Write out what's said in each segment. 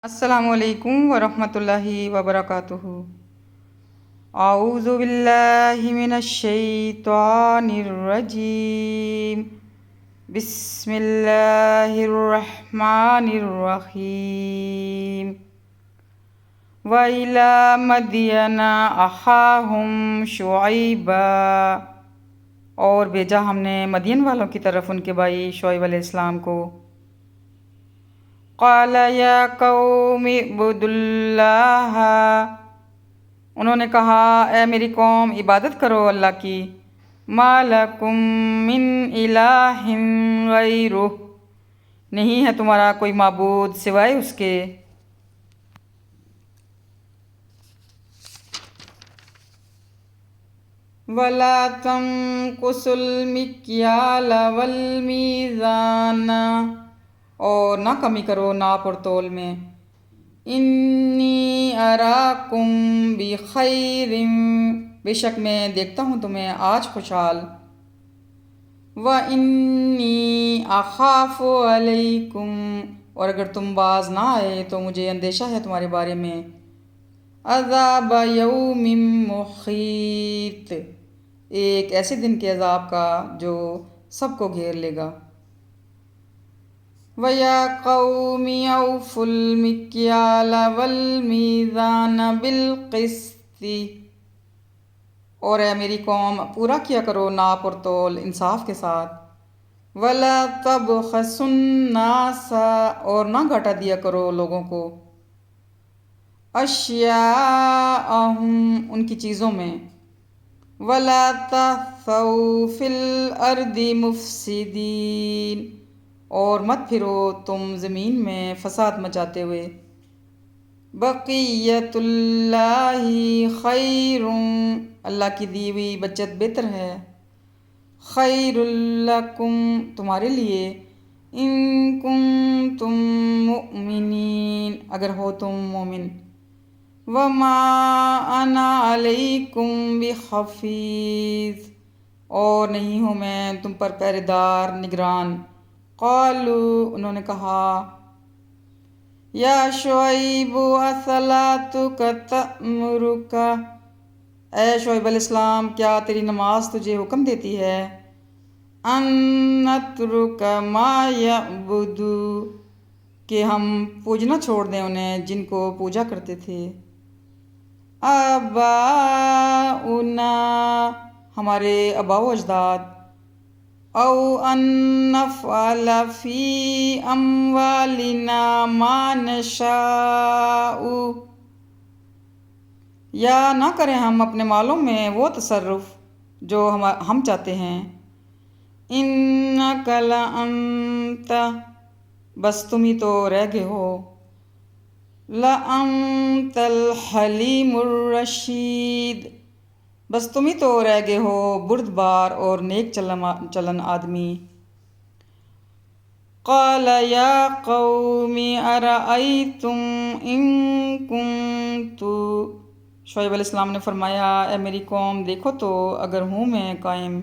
السلام علیکم ورحمۃ اللہ وبرکاتہ۔ اعوذ باللہ من الشیطان الرجیم، بسم اللہ الرحمن الرحیم۔ وَإِلَىٰ مَدْيَنَ أَخَاهُمْ شُعَيْبًا، اور بھیجا ہم نے مدین والوں کی طرف ان کے بھائی شعیب علیہ السلام کو۔ قال یا قوم اعبدوا اللہ، انہوں نے کہا اے میری قوم عبادت کرو اللہ کی۔ ما لکم من الہ غیرہ، نہیں ہے تمہارا کوئی معبود سوائے اس کے۔ ولا تنقصوا المکیال والمیزان، اور نہ کمی کرو ناپ اور تول میں۔ انی اراکم بخیر، بے شک میں دیکھتا ہوں تمہیں آج خوشحال۔ وانی اخاف علیکم، اور اگر تم باز نہ آئے تو مجھے اندیشہ ہے تمہارے بارے میں۔ عذاب یوم محیط، ایک ایسے دن کے عذاب کا جو سب کو گھیر لے گا۔ وَيَا قَوْمِ أَوْفُوا الْمِكْيَالَ وَالْمِيزَانَ بِالْقِسْطِ، اور اے میری قوم پورا کیا کرو ناپ اور تول انصاف کے ساتھ۔ وَلَا تَبْخَسُوا النَّاسَ، اور نہ گھٹا دیا کرو لوگوں کو۔ اشیاءہم، ان کی چیزوں میں۔ وَلَا تَعْثَوْا فِي الْأَرْضِ مُفْسِدِينَ، اور مت پھرو تم زمین میں فساد مچاتے ہوئے۔ بقیت اللہ خیر، اللہ کی دی ہوئی بچت بہتر ہے۔ خیر لکم، تمہارے لیے۔ ان کنتم مؤمنین، اگر ہو تم مومن۔ وما انا علیکم بحفیظ، اور نہیں ہوں میں تم پر پہرے دار نگران۔ قالوا، انہوں نے کہا یا شعیب اصلاتک تأمرک، اے شعیب علیہ السلام کیا تیری نماز تجھے حکم دیتی ہے ان نترک ما یعبد، کہ ہم پوجنا چھوڑ دیں انہیں جن کو پوجا کرتے تھے۔ آباؤنا، ہمارے آباء و اجداد۔ او ان نفعل فی اموالنا ما نشاء، یا نہ کریں ہم اپنے مالوں میں وہ تصرف جو ہم چاہتے ہیں۔ انک لانت، بس تم ہی تو رہ گئے ہو۔ لانت الحلیم الرشید، بس تم ہی تو رہ گئے ہو بردبار اور نیک چلن آدمی۔ قال یا قوم ارأیتم ان کنت، شعیب علیہ السلام نے فرمایا اے میری قوم دیکھو تو اگر ہوں میں قائم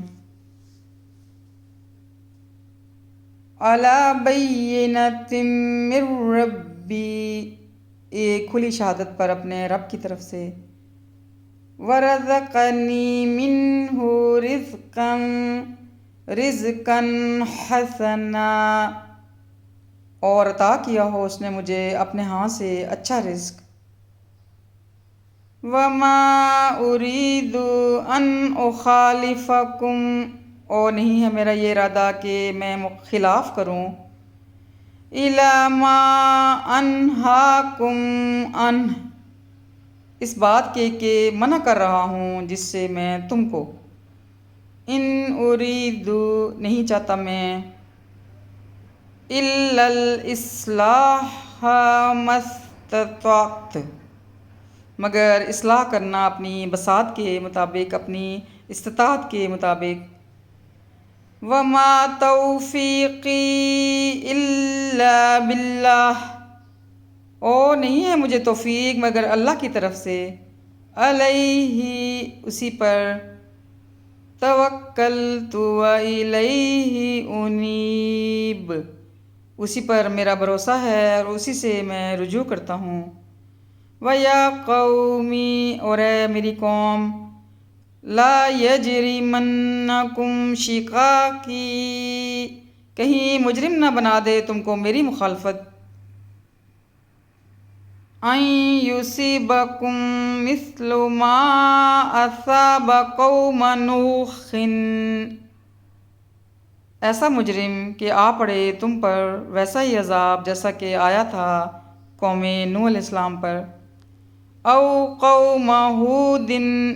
علی بینۃ من ربی، ایک کھلی شہادت پر اپنے رب کی طرف سے۔ ورزقنی منہ رزقا حسنا، اور عطا کیا ہو اس نے مجھے اپنے ہاں سے اچھا رزق۔ وما ارید ان اخالفکم، اور نہیں ہے میرا یہ ارادہ کہ میں خلاف کروں۔ الی ما انہاکم عنہ، اس بات کے کہ منع کر رہا ہوں جس سے میں تم کو۔ ان ارید، نہیں چاہتا میں، الا الاصلاح ما استطعت، مگر اصلاح کرنا اپنی بساط کے مطابق، اپنی استطاعت کے مطابق۔ وما توفیقی الا باللہ، اور نہیں ہے مجھے توفیق مگر اللہ کی طرف سے۔ علیہ، اسی پر۔ توکلت و الیہ انیب، اسی پر میرا بھروسہ ہے اور اسی سے میں رجوع کرتا ہوں۔ وَيَا قَوْمِ، اور اے میری قوم، لَا يَجْرِمَنَّكُمْ شِقَاقِي، کہیں مجرم نہ بنا دے تم کو میری مخالفت، أَن يُصِيبَكُم مِّثْلُ مَا أَصَابَ قَوْمَ نُوحٍ، ایسا مجرم کہ آ پڑے تم پر ویسا ہی عذاب جیسا کہ آیا تھا قوم نوح علیہ السلام پر، او قوم ہود،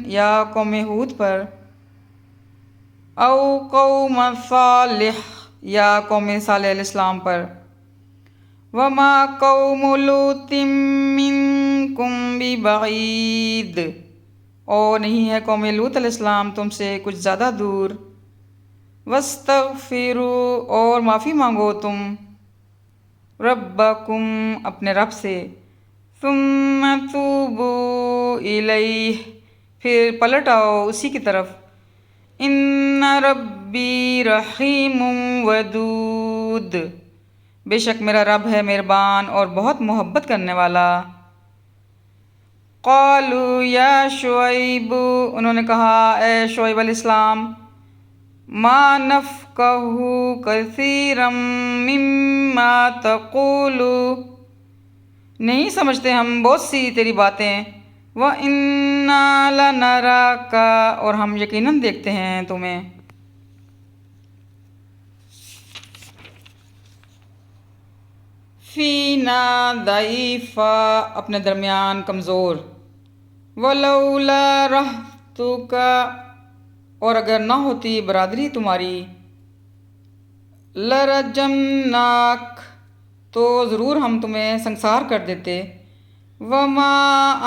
یا قوم ہود پر، او قوم صالح، یا قوم صالح علیہ السلام پر، وما قوم لوط منکم ببعید، اور نہیں ہے قوم لوط علیہ السلام تم سے کچھ زیادہ دور، واستغفروا، اور معافی مانگو تم ربکم، اپنے رب سے، ثم توبوا الیہ، پھر پلٹ آؤ اسی کی طرف، ان ربی رحیم ودود، بے شک میرا رب ہے مہربان اور بہت محبت کرنے والا۔ قالوا یا شعیب، انہوں نے کہا اے شعیب علیہ السلام، ما نفقہ کثیرا مما تقول، نہیں سمجھتے ہم بہت سی تیری باتیں، وَإِنَّا لَنَرَاكَ، اور ہم یقیناً دیکھتے ہیں تمہیں، فِينَا ضَعِيفًا، اپنے درمیان کمزور، وَلَوْلَا رَحْمَتُكَ، اور اگر نہ ہوتی برادری تمہاری، لَرَجَمْنَاكَ، تو ضرور ہم تمہیں سنسار کر دیتے، وَمَا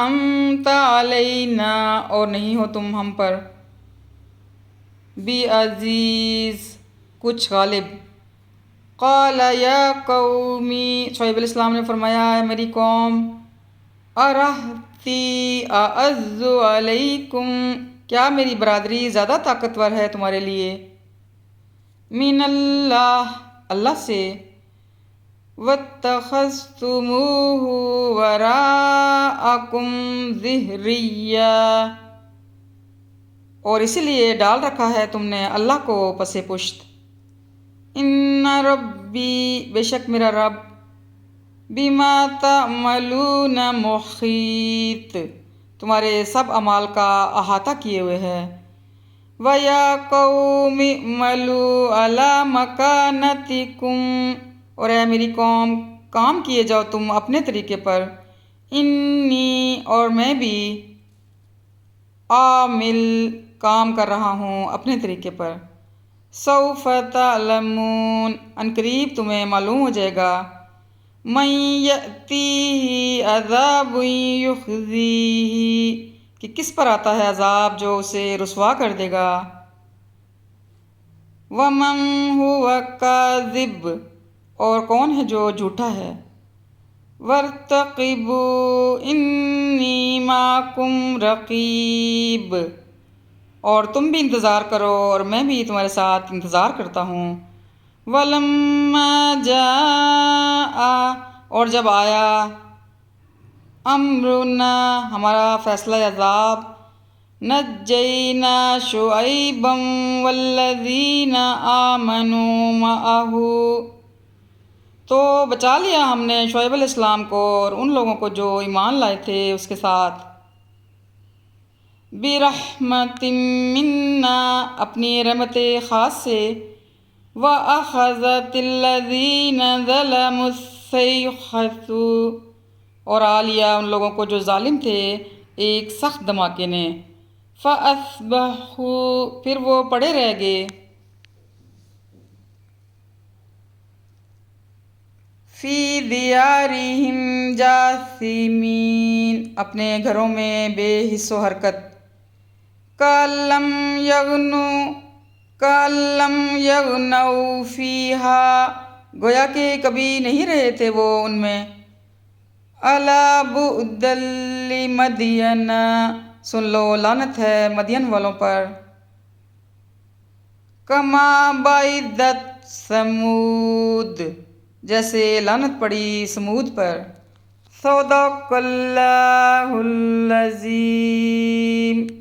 أَنْتَ عَلَيْنَا، اور نہیں ہو تم ہم پر، بِعَزِیز، کچھ غالب۔ قال یا قومی، شعیب علیہ السلام نے فرمایا اے میری قوم، ارہتی اعز علیکم، کیا میری برادری زیادہ طاقتور ہے تمہارے لیے، من اللہ، اللہ سے، واتخذتموہ وراءکم ظہریا، اور اسی لیے ڈال رکھا ہے تم نے اللہ کو پس پشت، ان ربی، بے شک میرا رب، بما تعملون محیط، تمہارے سب اعمال کا احاطہ کیے ہوئے ہے، وَيَا قَوْمِ اعْمَلُوا عَلَىٰ مَكَانَتِكُمْ، اور اے میری قوم کام کیے جاؤ تم اپنے طریقے پر، انی، اور میں بھی، عامل، کام کر رہا ہوں اپنے طریقے پر، سوف تعلمون، عنقریب تمہیں معلوم ہو جائے گا، من یأتیہ عذاب یخزیہ، کہ کس پر آتا ہے عذاب جو اسے رسوا کر دے گا، ومن هو کاذب، اور کون ہے جو جھوٹا ہے، وارتقبوا انی معکم رقیب، اور تم بھی انتظار کرو اور میں بھی تمہارے ساتھ انتظار کرتا ہوں، ولما جاء، اور جب آیا، امرنا، ہمارا فیصلہ عذاب، نجینا شعیبا والذین آمنوا معہ، تو بچا لیا ہم نے شعیب علیہ السلام کو اور ان لوگوں کو جو ایمان لائے تھے اس کے ساتھ، برحمت منا، اپنی رحمت خاص سے، وَأَخَذَتِ الَّذِينَ ظَلَمُوا الصَّيْحَةُ، اور آ لیا ان لوگوں کو جو ظالم تھے ایک سخت دھماکے نے، فَأَصْبَحُوا، پھر وہ پڑے رہ گئے، فِي دِيَارِهِمْ جَاثِمِينَ، اپنے گھروں میں بے حس و حرکت، کَأَن لَّمْ یَغْنَوْا فِیہَا، گویا کہ کبھی نہیں رہے تھے وہ ان میں، أَلَا بُعْدًا لِّمَدْیَنَ، سن لو لعنت ہے مدین والوں پر، کَمَا بَعِدَتْ ثَمُودُ، جیسے لعنت پڑی سمود پر۔ صدق اللہ العظیم۔